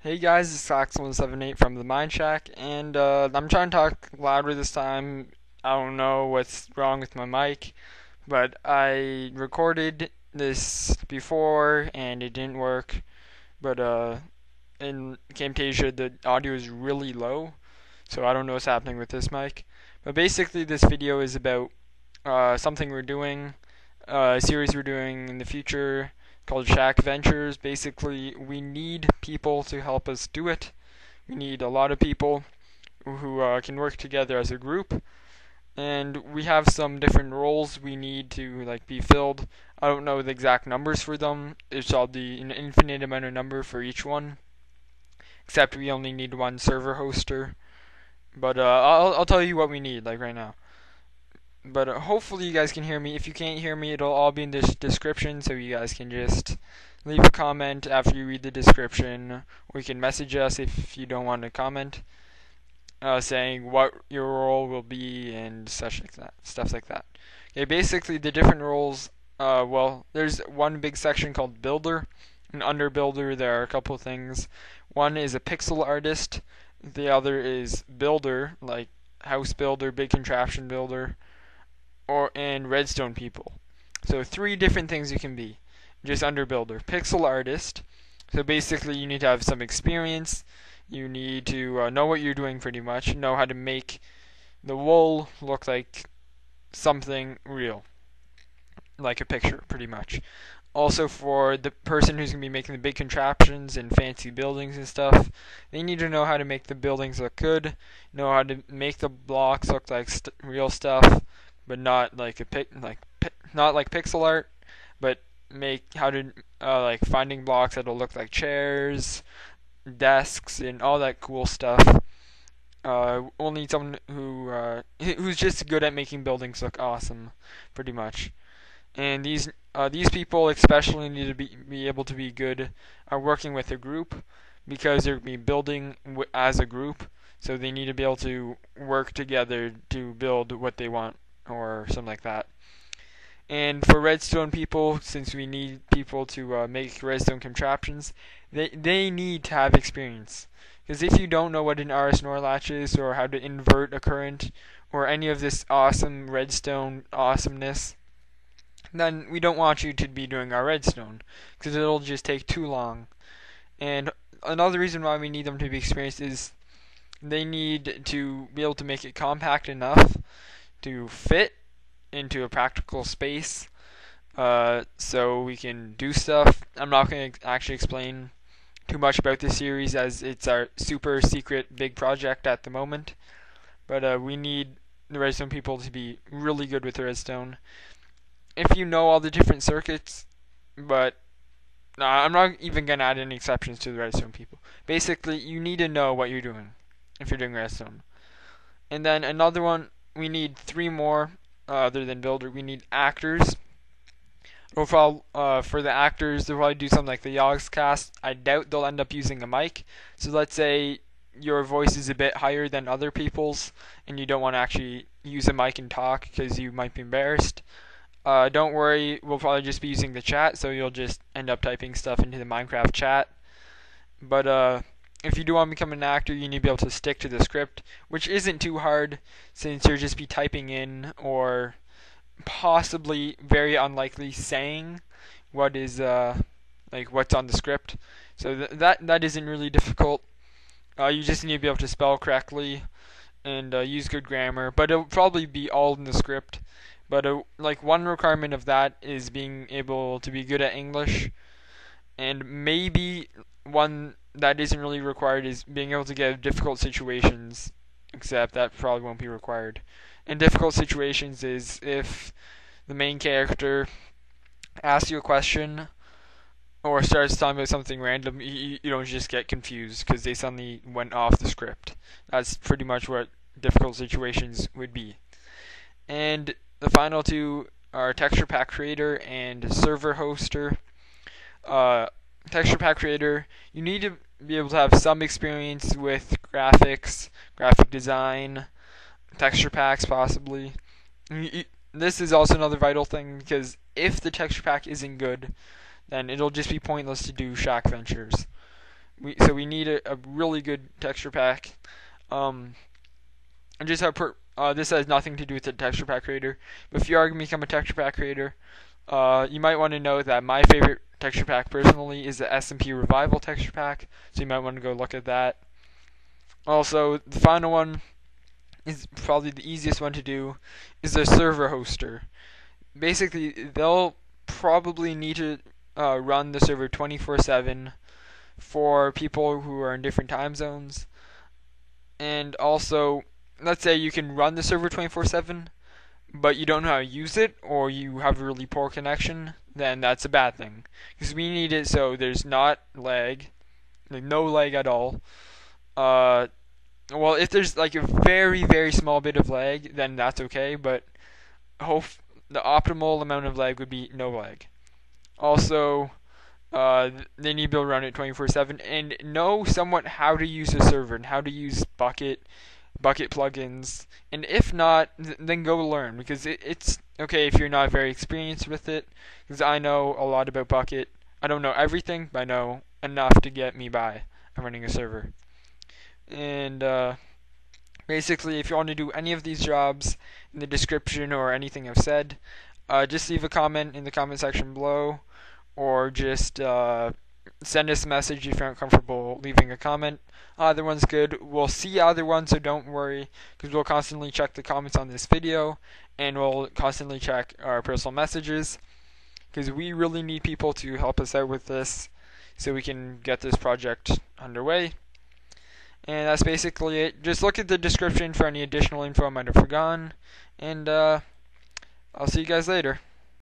Hey guys, it's Fox178 from the Mind Shack, and I'm trying to talk louder this time. I don't know what's wrong with my mic, but I recorded this before and it didn't work. But in Camtasia, the audio is really low, so I don't know what's happening with this mic. But basically, this video is about something we're doing, a series we're doing in the future called Shackventures. Basically, we need people to help us do it. We need a lot of people who can work together as a group, and we have some different roles we need to be filled. I don't know the exact numbers for them. It shall be an infinite amount of number for each one, except we only need one server hoster. But I'll tell you what we need right now. But hopefully you guys can hear me. If you can't hear me, it'll all be in the description, so you guys can just leave a comment after you read the description, or you can message us if you don't want to comment, saying what your role will be and such like that, stuff like that. Okay, basically the different roles. Well, there's one big section called Builder, and under Builder there are a couple of things. One is a pixel artist. The other is Builder, like house builder, big contraption builder, and Redstone People. So three different things you can be, just under Builder. Pixel artist. So basically, you need to have some experience. You need to know what you're doing pretty much. Know how to make the wool look like something real, like a picture, pretty much. Also, for the person who's going to be making the big contraptions and fancy buildings and stuff, they need to know how to make the buildings look good, know how to make the blocks look like real stuff, but not like not like pixel art, but make how to finding blocks that'll look like chairs, desks, and all that cool stuff. We'll need someone who's just good at making buildings look awesome, pretty much. And these people especially need to be able to be good at working with a group, because they're going to be building as a group. So they need to be able to work together to build what they want, or something like that. And for Redstone People, since we need people to make redstone contraptions, they need to have experience. Because if you don't know what an RS NOR latch is, or how to invert a current, or any of this awesome redstone awesomeness, then we don't want you to be doing our redstone, because it'll just take too long. And another reason why we need them to be experienced is they need to be able to make it compact enough to fit into a practical space, so we can do stuff. I'm not going to actually explain too much about this series, as it's our super secret big project at the moment. But we need the redstone people to be really good with the redstone. If you know all the different circuits, but I'm not even going to add any exceptions to the redstone people. Basically, you need to know what you're doing if you're doing redstone. And then another one, we need three more other than builder. We need actors. For the actors, they'll probably do something like the Yogscast. I doubt they'll end up using a mic. So let's say your voice is a bit higher than other people's, and you don't want to actually use a mic and talk because you might be embarrassed. Don't worry, we'll probably just be using the chat, so you'll just end up typing stuff into the Minecraft chat. But if you do want to become an actor, you need to be able to stick to the script, which isn't too hard, since you'll just be typing in, or possibly, very unlikely, saying what is what's on the script. So that isn't really difficult. You just need to be able to spell correctly and use good grammar, but it'll probably be all in the script. But one requirement of that is being able to be good at English, and maybe one that isn't really required is being able to get out of difficult situations, except that probably won't be required. In difficult situations is if the main character asks you a question or starts talking about something random, you don't just get confused because they suddenly went off the script. That's pretty much what difficult situations would be. And the final two are texture pack creator and server hoster. Texture pack creator, you need to be able to have some experience with graphics, graphic design, texture packs possibly. This is also another vital thing, because if the texture pack isn't good, then it'll just be pointless to do Shackventures. So we need a really good texture pack. And just this has nothing to do with the texture pack creator. But if you are going to become a texture pack creator, you might want to know that my favorite texture pack personally is the S&P Revival texture pack. So you might want to go look at that. Also, the final one is probably the easiest one to do, is a server hoster. Basically, they'll probably need to run the server 24/7 for people who are in different time zones. And also, let's say you can run the server 24/7, but you don't know how to use it, or you have a really poor connection, then that's a bad thing. Because we need it so there's not lag, like no lag at all. Well, if there's like a very, very small bit of lag, then that's okay, but the optimal amount of lag would be no lag. Also, they need to be able to run it 24/7 and know somewhat how to use a server and how to use bucket plugins. And if not, then go learn, because it's okay if you're not very experienced with it. Because I know a lot about bucket. I don't know everything, but I know enough to get me by running a server. And basically, if you want to do any of these jobs in the description or anything I've said, just leave a comment in the comment section below, or just send us a message if you're not comfortable leaving a comment. Either one's good. We'll see either one, so don't worry, because we'll constantly check the comments on this video, and we'll constantly check our personal messages, because we really need people to help us out with this so we can get this project underway. And that's basically it. Just look at the description for any additional info I might have forgotten, and I'll see you guys later.